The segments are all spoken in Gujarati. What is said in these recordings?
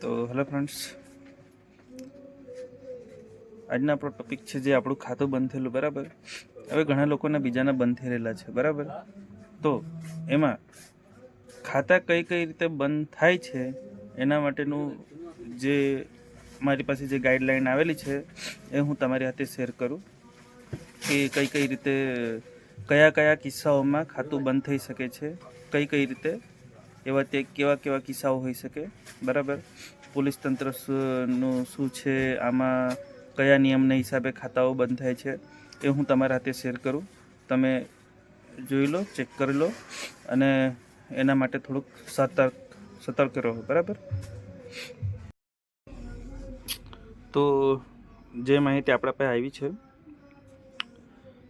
તો હેલો ફ્રેન્ડ્સ, આજનો આપણો ટોપિક છે જે આપણું ખાતું બંધ થયેલું. બરાબર, હવે ઘણા લોકોના બીજાના બંધ થઈ રહેલા છે. બરાબર, તો એમાં ખાતા કઈ કઈ રીતે બંધ થાય છે એના માટેનું જે મારી પાસે જે ગાઈડલાઈન આવેલી છે એ હું તમારી સાથે શેર કરું કે કઈ કઈ રીતે કયા કયા કિસ્સાઓમાં ખાતું બંધ થઈ શકે છે, કઈ કઈ રીતે એવા તે કેવા કેવા કિસ્સાઓ હોઈ શકે. બરાબર, પોલીસ તંત્ર નું શું છે, આમાં કયા નિયમના હિસાબે ખાતાઓ બંધ થાય છે એ હું તમારા હાથે શેર કરું. તમે જોઈ લો, ચેક કરી લો અને એના માટે થોડુંક સતર્ક રહો. બરાબર, તો જે માહિતી આપણા પાસે આવી છે,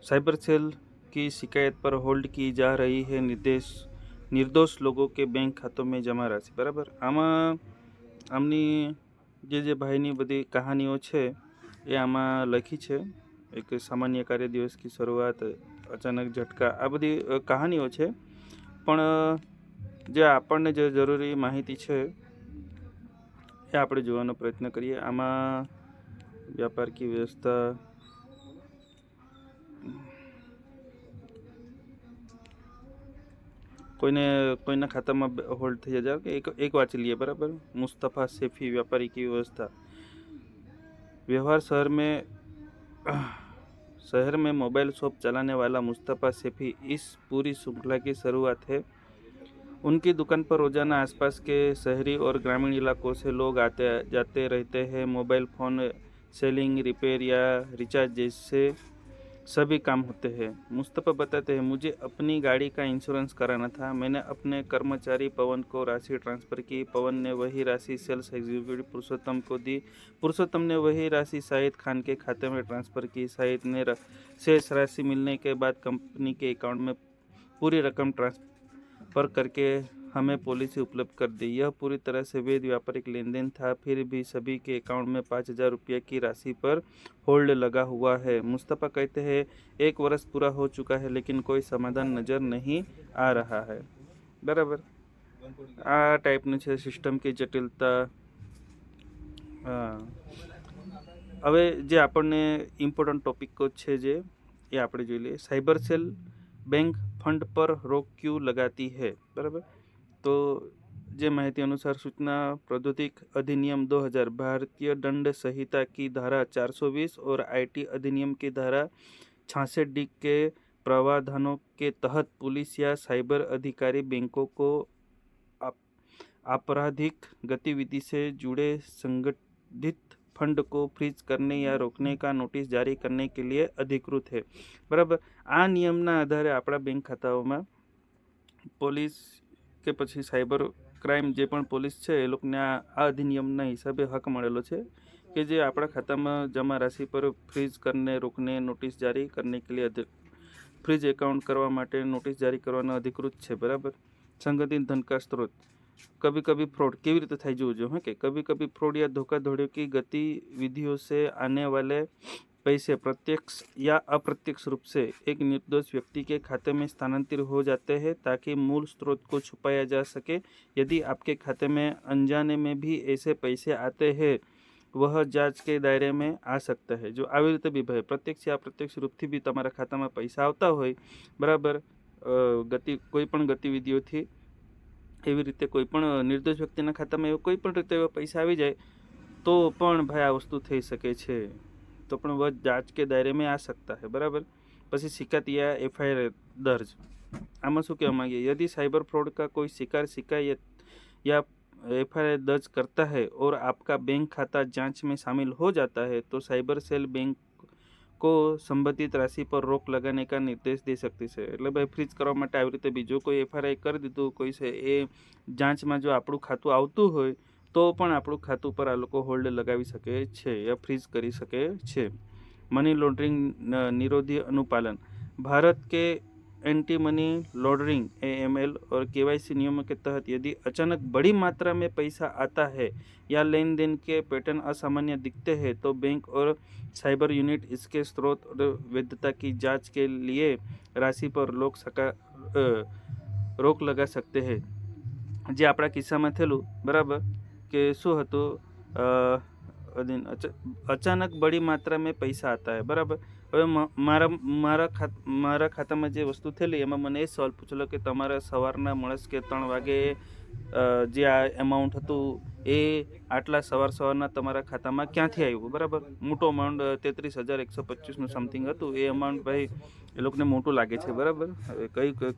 साइबर सेल की शिकायत पर होल्ड की जा रही है निर्दोष लोगों के बैंक खातों में जमा राशि. बराबर, આમાં આમની જે ભાઈની બધી કહાનીઓ છે એ આમાં લખી છે. એક સામાન્ય કાર્ય દિવસ की શરૂઆત, અચાનક ઝટકા, આ બધી કહાનીઓ છે. પણ જે આપણને જે જરૂરી માહિતી છે એ આપણે જોવાનો પ્રયત્ન કરીએ. આમાં વ્યાપાર કી વ્યવસ્થા, કોઈના ખાતામાં હોલ્ડ થઈ જાય કે એક વાંચી લઈએ. બરાબર, मुस्तफ़ा सेफी व्यापारी की व्यवस्था. व्यवहार शहर में मोबाइल शॉप चलाने वाला मुस्तफ़ा सेफी इस पूरी श्रृंखला की शुरुआत है. उनकी दुकान पर रोजाना आसपास के शहरी और ग्रामीण इलाकों से लोग आते जाते रहते हैं. मोबाइल फ़ोन सेलिंग, रिपेयर या रिचार्ज जैसे सभी काम होते हैं. मुस्तफ़ा बताते हैं, मुझे अपनी गाड़ी का इंश्योरेंस कराना था. मैंने अपने कर्मचारी पवन को राशि ट्रांसफ़र की. पवन ने वही राशि सेल्स एग्जीक्यूटिव पुरुषोत्तम को दी. पुरुषोत्तम ने वही राशि शाहिद खान के खाते में ट्रांसफ़र की. शाहिद ने शेष राशि मिलने के बाद कंपनी के अकाउंट में पूरी रकम ट्रांसफ़र करके हमें पॉलिसी उपलब्ध कर दी. यह पूरी तरह से वैध व्यापारिक लेन देन था. फिर भी सभी के अकाउंट में 5,000 रुपये की राशि पर होल्ड लगा हुआ है. मुस्तफ़ा कहते हैं, 1 वर्ष पूरा हो चुका है लेकिन कोई समाधान नज़र नहीं आ रहा है. बराबर, આ ટાઈપનું છે સિસ્ટમ की જટિલતા. હવે જે આપણને ઇમ્પોર્ટન્ટ ટોપિકો છે જે એ આપણે જોઈ લઈએ. સાયબર સેલ बैंक फंड पर रोक क्यों लगाती है. बराबर, तो जे माहिती अनुसार सूचना प्रौद्योगिक अधिनियम 2000, भारतीय दंड संहिता की धारा 420 और आईटी अधिनियम की धारा 66D के प्रावधानों के तहत पुलिस या साइबर अधिकारी बैंकों को आपराधिक गतिविधि से जुड़े संगठित फंड को फ्रीज करने या रोकने का नोटिस जारी करने के लिए अधिकृत है. बराबर, આ નિયમના આધારે આપણા બેંક ખાતાઓમાં પોલીસ કે પછી સાયબર ક્રાઇમ જે પણ પોલીસ છે એ લોકોને આ અધિનિયમના હિસાબે હક મળેલો છે કે જે આપણા ખાતામાં જમા રાશિ પર ફ્રીઝ કરને, રોકને, નોટિસ જારી કરને કે लिए ફ્રીજ એકાઉન્ટ કરવા માટે નોટિસ જારી કરવાનો અધિકૃત છે. બરાબર, સંગઠિત ધન का स्रोत, कभी कभी फ्रॉड કેવી રીતે થાય જોજો. કે कभी कभी फ्रॉड या धोखाधड़ी की गतिविधियों से आने वाले पैसे प्रत्यक्ष या अप्रत्यक्ष रूप से एक निर्दोष व्यक्ति के खाते में स्थानांतरित हो जाते हैं ताकि मूल स्रोत को छुपाया जा सके. यदि आपके खाते में अनजाने में भी ऐसे पैसे आते हैं वह जांच के दायरे में आ सकता है. जो આવી રીતે બી ભાઈ પ્રત્યક્ષ या अप्रत्यक्ष રૂપથી બી તમારા ખાતામાં પૈસા આવતા હોય. બરાબર, કોઈ પણ ગતિવિધિઓથી એવી રીતે કોઈ પણ નિર્દોષ વ્યક્તિના ખાતામાં એવો કોઈ પણ રીતે પૈસા આવી જાય તો પણ ભાઈ આ વસ્તુ થઈ શકે છે. तो पण वह जांच के दायरे में आ सकता है. बराबर, પછી शिकायत या एफआईआर दर्ज. આમાં શું કહેવા માંગીએ, यदि साइबर फ्रॉड का कोई शिकायत या एफआईआर दर्ज करता है और आपका बैंक खाता जांच में शामिल हो जाता है तो साइबर सेल बैंक को संबंधित राशि पर रोक लगाने का निर्देश दे सकती है. એટલે ભાઈ ફ્રીજ કરવા માટે આવી રીતે બીજો કોઈ એફઆઈઆર કરી દીધું કોઈ છે એ જાંચમાં જો આપણું ખાતું આવતું હોય તો પણ આપણું ખાતું પર આ લોકો હોલ્ડ લગાવી શકે છે या फ्रीज કરી શકે છે. मनी लॉन्ड्रिंग निरोधी अनुपालन. भारत के एंटी मनी लॉन्ड्रिंग AML और KYC नियमों के तहत यदि अचानक बड़ी मात्रा में पैसा आता है या लेन देन के पैटर्न असामान्य दिखते हैं तो बैंक और साइबर यूनिट इसके स्रोत और वैधता की जांच के लिए राशि पर रोक लगा सकते हैं. જે આપણા કિસ્સામાં થયેલું. બરાબર, कि શું હતું अचानक बड़ी मात्रा में पैसा आता है बराबर। હવે મારા ખાતામાં જે વસ્તુ થયેલી એમાં મને એ સવાલ પૂછેલો કે તમારા સવારના મળસ કે 3 વાગે જે આ એમાઉન્ટ હતું એ આટલા સવારના તમારા ખાતામાં ક્યાંથી આવ્યું બરાબર। મોટો અમાઉન્ટ 33,125નું સમથિંગ હતું। એ અમાઉન્ટ ભાઈ એ લોકોને મોટું લાગે છે બરાબર। હવે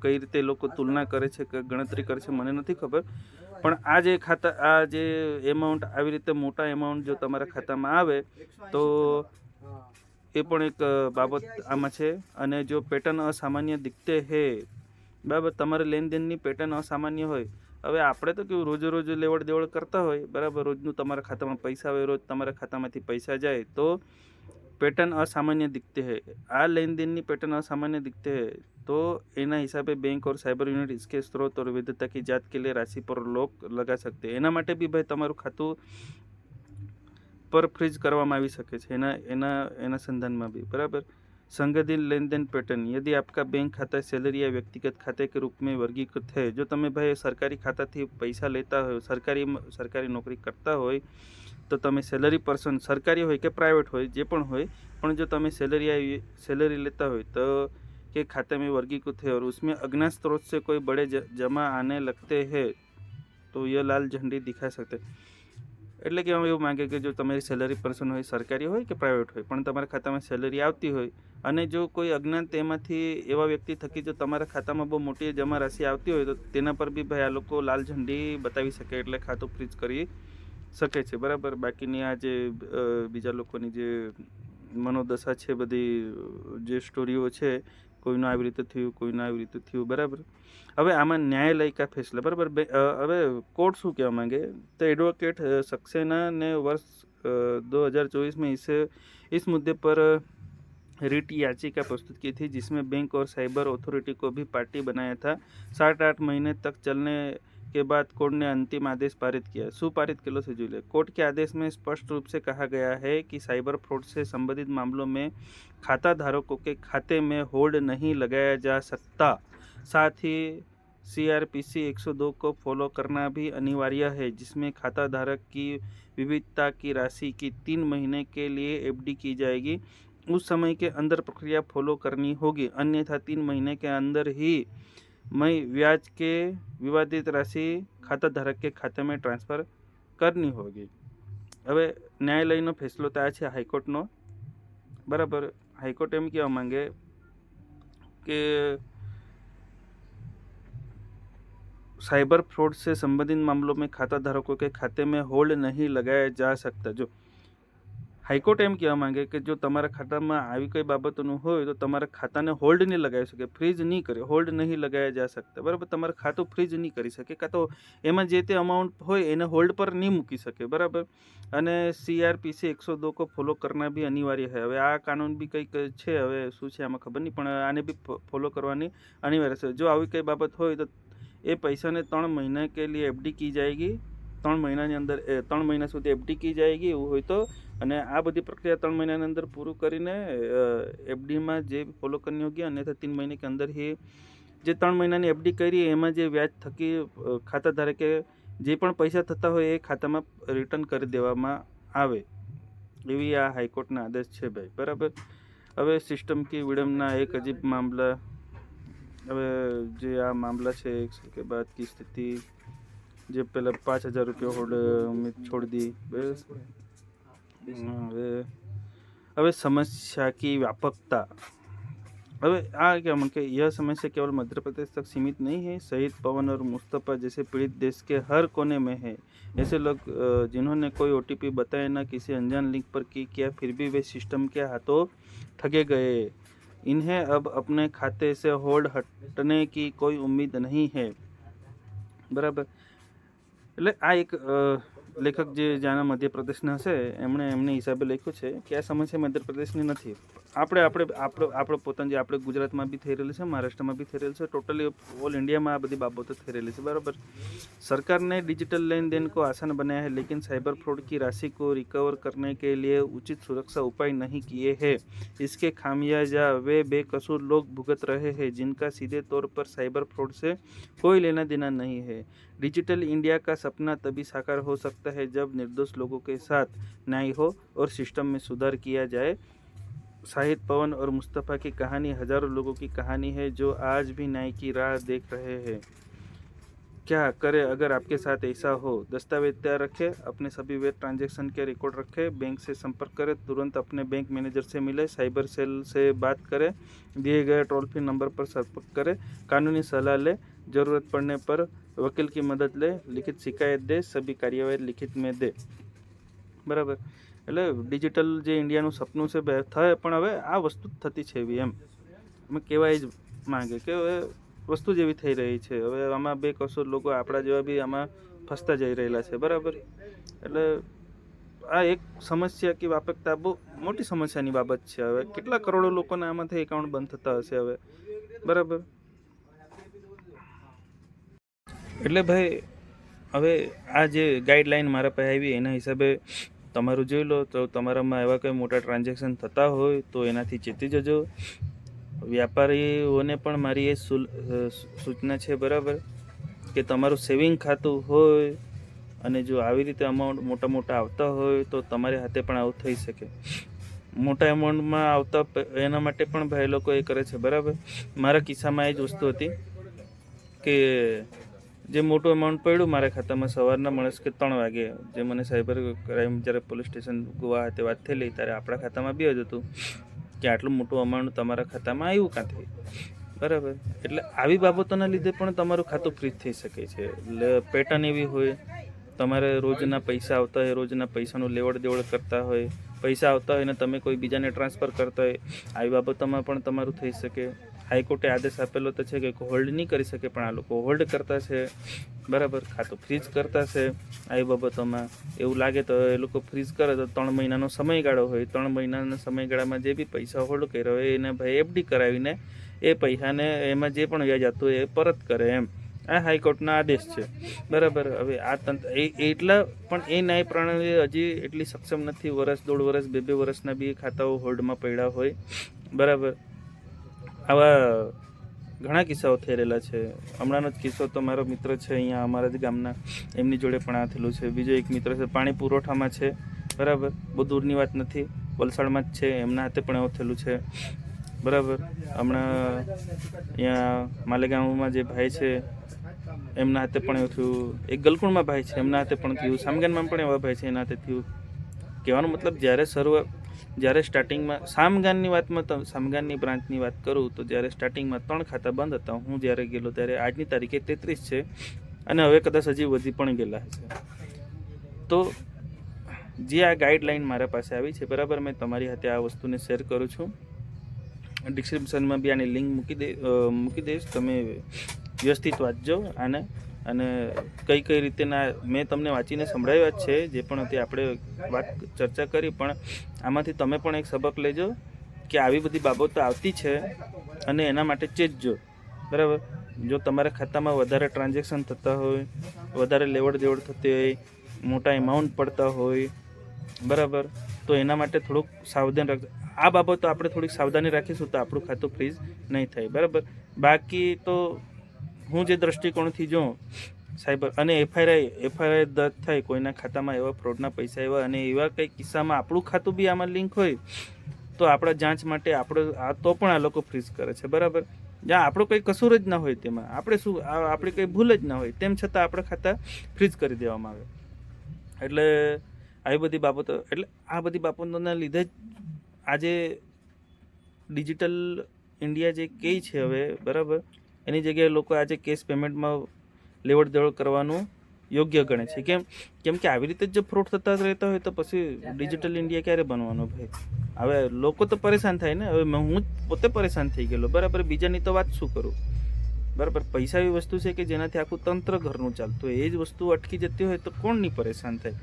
કઈ રીતે એ લોકો તુલના કરે છે કે ગણતરી કરે છે મને નથી ખબર, પણ આ જે એમાઉન્ટ આવી રીતે મોટા એમાઉન્ટ જો તમારા ખાતામાં આવે તો એ પણ એક બાબત આમાં છે। અને જો પેટર્ન અસામાન્ય દિખતે હે બરાબર, તમારે લેનદેનની પેટર્ન અસામાન્ય હોય। હવે આપણે તો કેવું રોજ લેવડ દેવડ કરતા હોય બરાબર, રોજનું તમારા ખાતામાં પૈસા આવે, રોજ તમારા ખાતામાંથી પૈસા જાય, તો પેટર્ન असामान्य दिखते हैं। આ लेनदेन पैटर्न असामान्य दिखते हैं तो एना हिसाबे बैंक और साइबर यूनिट इसके स्रोत और वैधता की जांच के लिए राशि पर रोक लगा सकते हैं। एना માટે બી ભાઈ તમારું ખાતું પર ફ્રીઝ કરવામાં આવી શકે છે એના સંધાનમાં भी बराबर। संगठित लेन देन पैटर्न, यदि आपका बैंक खाता सैलरी या व्यक्तिगत खाते के रूप में वर्गीकृत है, जो તમે ભાઈ સરકારી ખાતાથી પૈસા લેતા હોય, સરકારી નોકરી કરતા હોય तो તમે सैलरी पर्सन सरकारी હોય કે प्राइवेट હોય જે પણ હોય, પણ જો તમે सैलरी लेता હોય तो के खाते में वर्गीकृत है और उसमें अज्ञात स्रोत से कोई बड़े जमा आने लगते हैं तो यह लाल झंडी दिखा सकते। એટલે કે હું એવું માંગે કે જો તમારી સેલરી પર્સન હોય, સરકારી હોય કે પ્રાઇવેટ હોય, પણ તમારા ખાતામાં સેલરી આવતી હોય અને જો કોઈ અજ્ઞાત એમાંથી એવા વ્યક્તિ થકી જો તમારા ખાતામાં બહુ મોટી જમા રાશિ આવતી હોય તો તેના પર બી ભાઈ આ લોકો લાલ ઝંડી બતાવી શકે, એટલે ખાતું ફ્રીઝ કરી શકે છે બરાબર। બાકીની આ જે બીજા લોકોની જે મનોદશા છે, બધી જે સ્ટોરીઓ છે, કોઈનું આવી રીતે થયું, કોઈનું આવી રીતે થયું બરાબર। હવે આમાં न्यायालय का फैसला बराबर। હવે कोर्ट શું કહેવા માંગે तो एडवोकेट सक्सेना ने वर्ष 2024 में इस मुद्दे पर रिट याचिका प्रस्तुत की थी, जिसमें बैंक और साइबर अथॉरिटी को भी पार्टी बनाया था। 7-8 महीने तक चलने के बाद कोर्ट ने अंतिम आदेश पारित किया। શું पारित किलो से जुड़े कोर्ट के आदेश में स्पष्ट रूप से कहा गया है कि साइबर फ्रॉड से संबंधित मामलों में खाता धारकों के खाते में होल्ड नहीं लगाया जा सकता। साथ ही CRPC 102 को फॉलो करना भी अनिवार्य है, जिसमें खाता धारक की विविधता की राशि की 3 महीने के लिए FD की जाएगी। उस समय के अंदर प्रक्रिया फॉलो करनी होगी, अन्यथा 3 महीने के अंदर ही मई ब्याज के विवादित राशि खाता धारक के खाते में ट्रांसफर करनी होगी। હવે ન્યાયાલયનો ફેસલો તો આ છે હાઈકોર્ટનો બરાબર। હાઈકોર્ટ એમ કહેવા માંગે કે साइबर फ्रॉड से संबंधित मामलों में खाता धारकों के खाते में होल्ड नहीं लगाया जा सकता। जो હાઈકોર્ટ એમ કહેવા માંગે કે જો તમારા ખાતામાં આવી કઈ બાબતોનું હોય તો તમારા ખાતાને હોલ્ડ નહીં લગાવી શકે, ફ્રીઝ નહીં કરે, હોલ્ડ નહીં લગાયા જા सकता બરાબર। તમારું ખાતું ફ્રીઝ નહીં કરી શકે, કાં તો એમાં જે તે અમાઉન્ટ હોય એને હોલ્ડ પર નહીં મૂકી શકે બરાબર। અને CRPC 102 को फॉलो करना भी अनिवार्य है। હવે આ કાનૂન બી કંઈક છે, હવે શું છે આમાં ખબર નહીં, પણ આને બી ફોલો કરવાની અનિવાર્ય છે। જો આવી કઈ બાબત હોય તો એ પૈસાને 3 મહિના કે लिए FD की जाएगी, 3 મહિનાની અંદર 3 મહિના સુધી FD की जाएगी એવું હોય તો, અને આ બધી પ્રક્રિયા 3 મહિનાની અંદર પૂરું કરીને FDમાં જે ફોલો કરવાની હોગી, અન્યથા 3 મહિને કે અંદર ही જે 3 મહિનાની FD કરી એમાં જે વ્યાજ થકી ખાતા ધારકે જે પણ પૈસા થતા હોય એ ખાતામાં રિટર્ન કરી દેવામાં આવે, એવી આ હાઈકોર્ટના આદેશ છે ભાઈ બરાબર। હવે સિસ્ટમ की विडम्बना एक अजीब मामला। હવે જે આ મામલા છે एक साल के बाद की स्थिति, જે પહેલા 5,000 रुपया होल्ड में छोड़ दी। હવે समस्या की व्यापकता। હવે આ क्या मन के यह समस्या केवल मध्य प्रदेश तक सीमित नहीं है। शहीद पवन और मुस्तफ़ा जैसे पीड़ित देश के हर कोने में है। ऐसे लोग जिन्होंने कोई OTP बताया ना किसी अनजान लिंक पर क्लिक किया, फिर भी वे सिस्टम के हाथों ठगे गए। इन्हें अब अपने खाते से होल्ड हटने की कोई उम्मीद नहीं है બરાબર। એટલે આ એક લેખક જે જાણા મધ્યપ્રદેશના છે એમણે એમને હિસાબે લખ્યું છે કે આ સમસ્યા મધ્યપ્રદેશની નથી, આપણે પોતાની જે આપણે ગુજરાતમાં બી થઈ રહેલી છે, મહારાષ્ટ્રમાં બી થઈ રહેલી છે, ટોટલી ઓલ इंडिया में आ बड़ी बाबतों થઈ रही है। बराबर, सरकार ने डिजिटल लेन देन को आसान बनाया है, लेकिन साइबर फ्रॉड की राशि को रिकवर करने के लिए उचित सुरक्षा उपाय नहीं किए हैं। इसके खामियाजा वे बेकसूर लोग भुगत रहे हैं जिनका सीधे तौर पर साइबर फ्रॉड से कोई लेना देना नहीं है। डिजिटल इंडिया का सपना तभी साकार हो सकता है जब निर्दोष लोगों के साथ न्याय हो और सिस्टम में सुधार किया जाए। शाहिद पवन और मुस्तफ़ा की कहानी हजारों लोगों की कहानी है जो आज भी न्याय की राह देख रहे हैं। क्या करें अगर आपके साथ ऐसा हो? दस्तावेज तैयार रखें, अपने सभी वेब ट्रांजैक्शन के रिकॉर्ड रखें, बैंक से संपर्क करें, तुरंत अपने बैंक मैनेजर से मिले, साइबर सेल से बात करें, दिए गए टोल फ्री नंबर पर संपर्क करें, कानूनी सलाह लें, ज़रूरत पड़ने पर वकील की मदद ले, लिखित शिकायत दे, सभी कार्यवाही लिखित में दे। बराबर, એટલે ડિજિટલ જે ઇન્ડિયાનું સપનું છે થાય, પણ હવે આ વસ્તુ થતી છે એવી એમ અમે કહેવાય જ માંગે કે હવે વસ્તુ જેવી થઈ રહી છે। હવે આમાં બેકસૂર લોકો આપણા જેવા બી આમાં ફસતા જઈ રહેલા છે। બરાબર, એટલે આ એક સમસ્યા કે વ્યાપકતા બહુ મોટી સમસ્યાની બાબત છે। હવે કેટલા કરોડો લોકોના આમાંથી એકાઉન્ટ બંધ થતા હશે હવે। બરાબર, એટલે ભાઈ હવે આ જે ગાઈડલાઈન મારા પાસે આવી એના હિસાબે તમારું જોઈ લો, તો તમારામાં એવા કંઈ મોટા ટ્રાન્ઝેક્શન થતા હોય તો એનાથી ચેતી જજો। વ્યાપારીઓને પણ મારી એ સૂચના છે, બરાબર, કે તમારું સેવિંગ ખાતું હોય અને જો આવી રીતે અમાઉન્ટ મોટા આવતા હોય તો તમારી હાથે પણ આવું થઈ શકે। મોટા એમાઉન્ટમાં આવતા એના માટે પણ ભાઈ લોકો એ કરે છે। બરાબર, મારા કિસ્સામાં એ જ વસ્તુ હતી કે જે મોટું એમાઉન્ટ પડ્યું મારા ખાતામાં સવારના મળે કે 3 વાગે, જે મને સાયબર ક્રાઇમ જ્યારે પોલીસ સ્ટેશન ગોવા તે વાત થયેલી ત્યારે આપણા ખાતામાં બી જ હતું કે આટલું મોટું અમાઉન્ટ તમારા ખાતામાં આવ્યું ક્યાંથી। બરાબર, એટલે આવી બાબતોના લીધે પણ તમારું ખાતું ફ્રીઝ થઈ શકે છે। એટલે પેટર્ન એવી હોય, તમારે રોજના પૈસા આવતા હોય, રોજના પૈસાનું લેવડ દેવડ કરતા હોય, પૈસા આવતા હોય ને તમે કોઈ બીજાને ટ્રાન્સફર કરતા હોય, આવી બાબતોમાં પણ તમારું થઈ શકે। હાઈકોર્ટે આદેશ આપેલો તો છે કે હોલ્ડ નહીં કરી શકે, પણ આ લોકો હોલ્ડ કરતા છે। બરાબર, ખાતું ફ્રીઝ કરતા છે। આવી બાબતોમાં એવું લાગે તો એ લોકો ફ્રીઝ કરે તો 3 મહિનાનો સમયગાળો હોય, 3 મહિનાના સમયગાળામાં જે બી પૈસા હોલ્ડ કર્યો હોય એને ભાઈ એફડી કરાવીને એ પૈસાને એમાં જે પણ વ્યાજ આવતું એ પરત કરે એમ। આ હાઈકોર્ટના આદેશ છે। બરાબર, હવે આ તંત્ર એટલા પણ એ ન્યાય પ્રણાલી હજી એટલી સક્ષમ નથી। વર્ષ 1.5 વર્ષ 2 વર્ષના બી ખાતાઓ હોલ્ડમાં પડ્યા હોય। બરાબર, આવા ઘણા કિસ્સાઓ થઈ રહેલા છે। હમણાંનો જ કિસ્સો તો મારો મિત્ર છે અહીંયા અમારા જ ગામના, એમની જોડે પણ આ થયેલું છે। બીજો એક મિત્ર છે પાણી પુરવઠામાં છે। બરાબર, બહુ દૂરની વાત નથી, વલસાડમાં જ છે, એમના હાથે પણ એવું થયેલું છે। બરાબર, હમણાં અહીંયા માલેગાંવમાં જે ભાઈ છે એમના હાથે પણ એવું થયું, એક ગલકુણમાં ભાઈ છે એમના હાથે પણ થયું, સામગાનમાં પણ એવા ભાઈ છે એના હાથે થયું। કહેવાનો મતલબ જ્યારે સ્ટાર્ટિંગમાં સામગાનની બ્રાન્ચની વાત કરું તો જ્યારે સ્ટાર્ટિંગમાં 3 ખાતા બંધ હતા, હું જ્યારે ગયેલો ત્યારે આજની તારીખે 33 છે અને હવે કદાચ હજી વધી પણ ગયેલા હશે। તો જે આ ગાઈડલાઈન મારા પાસે આવી છે, બરાબર, મેં તમારી હાથે આ વસ્તુને શેર કરું છું। ડિસ્ક્રિપ્શનમાં બી આની લિંક મૂકી દઈશ, તમે વ્યવસ્થિત વાંચજો આને, અને કઈ રીતેના મેં તમને વાંચીને સંભળાવ્યા જ છે, જે પણ હતી આપણે ચર્ચા કરી, પણ આમાંથી તમે પણ એક સબક લેજો કે આવી બધી બાબતો આવતી છે અને એના માટે ચેતજો। બરાબર, જો તમારા ખાતામાં વધારે ટ્રાન્ઝેક્શન થતા હોય, વધારે લેવડ દેવડ થતી હોય, મોટા એમાઉન્ટ પડતા હોય, બરાબર, તો એના માટે થોડુંક સાવધાન રાખજો। આ બાબતો આપણે થોડીક સાવધાની રાખીશું તો આપણું ખાતું ફ્રીઝ નહીં થાય। બરાબર, બાકી તો હું જે દ્રષ્ટિકોણથી જોઉં સાયબર અને એફઆઈઆર દર્જ થાય કોઈના ખાતામાં એવા ફ્રોડના પૈસા આવ્યા અને એવા કંઈ કિસ્સામાં આપણું ખાતું બી આમાં લિંક હોય તો આપણા જાંચ માટે તો પણ આ લોકો ફ્રીઝ કરે છે। બરાબર, જ્યાં આપણો કંઈ કસૂર જ ના હોય, તેમાં આપણી કંઈ ભૂલ જ ના હોય, તેમ છતાં આપણા ખાતા ફ્રીઝ કરી દેવામાં આવે। એટલે આવી બધી બાબતો, એટલે આ બધી બાબતોના લીધે જ આજે ડિજિટલ ઇન્ડિયા જે કહે છે હવે, બરાબર, એની જગ્યાએ લોકો આજે કેશ પેમેન્ટમાં લેવડ દેવડ કરવાનું યોગ્ય ગણે છે। કેમ કે આવી રીતે જો ફ્રોડ થતા રહેતા હોય તો પછી ડિજિટલ ઇન્ડિયા ક્યારે બનવાનો ભાઈ? હવે લોકો તો પરેશાન થાય ને। હવે હું જ પોતે પરેશાન થઈ ગયેલો। બરાબર, બીજાની તો વાત શું કરું? બરાબર, પૈસા એવી વસ્તુ છે કે જેનાથી આખું તંત્ર ઘરનું ચાલતું હોય, એ જ વસ્તુ અટકી જતી હોય તો કોણ નહીં પરેશાન થાય?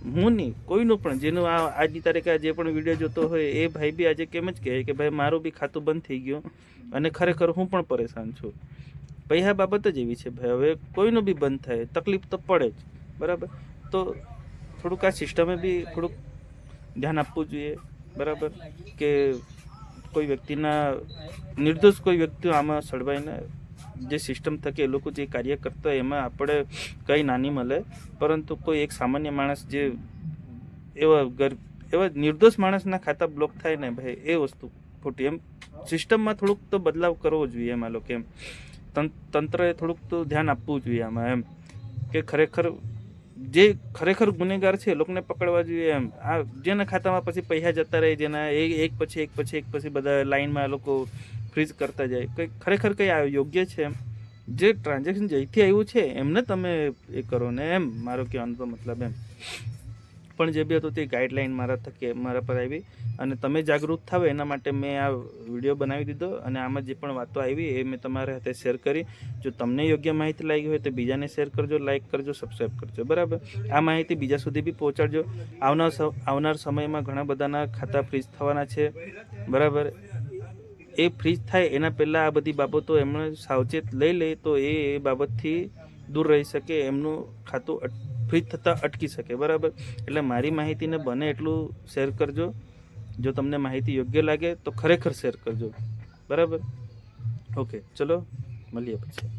હું નહીં, કોઈનું પણ જેનું આજની તારીખે જે પણ વિડીયો જોતો હોય એ ભાઈ બી આજે કેમ જ કહે કે ભાઈ મારું બી ખાતું બંધ થઈ ગયું અને ખરેખર હું પણ પરેશાન છું. પૈસા બાબત જ એવી છે ભાઈ, હવે કોઈનું બી બંધ થાય તકલીફ તો પડે જ, બરાબર. તો થોડુંક આ સિસ્ટમે બી થોડુંક ધ્યાન આપવું જોઈએ, બરાબર, કે કોઈ વ્યક્તિના નિર્દોષ કોઈ વ્યક્તિઓ આમાં સળવાઈને જે સિસ્ટમ થકી એ લોકો જે કાર્ય કરતા હોય એમાં આપણે કંઈ નાની મળે, પરંતુ કોઈ એક સામાન્ય માણસ જે એવા નિર્દોષ માણસના ખાતા બ્લોક થાય ને ભાઈ, એ વસ્તુ ખોટી. એમ સિસ્ટમમાં થોડુંક તો બદલાવ કરવો જોઈએ એમાં લોકો, એમ તંત્રએ થોડુંક તો ધ્યાન આપવું જોઈએ આમાં, એમ કે ખરેખર ગુનેગાર છે એ લોકોને પકડવા જોઈએ. એમ આ જેના ખાતામાં પછી પૈસા જતા રહે, જેના એક પછી બધા લાઈનમાં લોકો ફ્રીઝ કરતા જાય, કંઈ ખરેખર કંઈ યોગ્ય છે? એમ જે ટ્રાન્ઝેક્શન જ્યાંથી આવ્યું છે એમને તમે એ કરો ને, એમ મારો કહેવાનો તો મતલબ એમ. પણ જે બી હતું તે ગાઈડલાઈન મારા પર આવી અને તમે જાગૃત થાવ એના માટે મેં આ વિડીયો બનાવી દીધો અને આમાં જે પણ વાતો આવી એ મેં તમારા હાથે શેર કરી. જો તમને યોગ્ય માહિતી લાગી હોય તો બીજાને શેર કરજો, લાઇક કરજો, સબસ્ક્રાઈબ કરજો, બરાબર. આ માહિતી બીજા સુધી બી પહોંચાડજો. આવનાર સમયમાં ઘણા બધાના ખાતા ફ્રીઝ થવાના છે, બરાબર. એ ફ્રીઝ થાય એના પહેલાં આ બધી બાબતો એમણે સાવચેત લઈ લે તો એ બાબતથી દૂર રહી શકે, એમનું ખાતું ફ્રીઝ થતાં અટકી શકે, બરાબર. એટલે મારી માહિતીને બને એટલું શેર કરજો. જો તમને માહિતી યોગ્ય લાગે તો ખરેખર શેર કરજો, બરાબર. ઓકે, ચલો મળીએ પછી.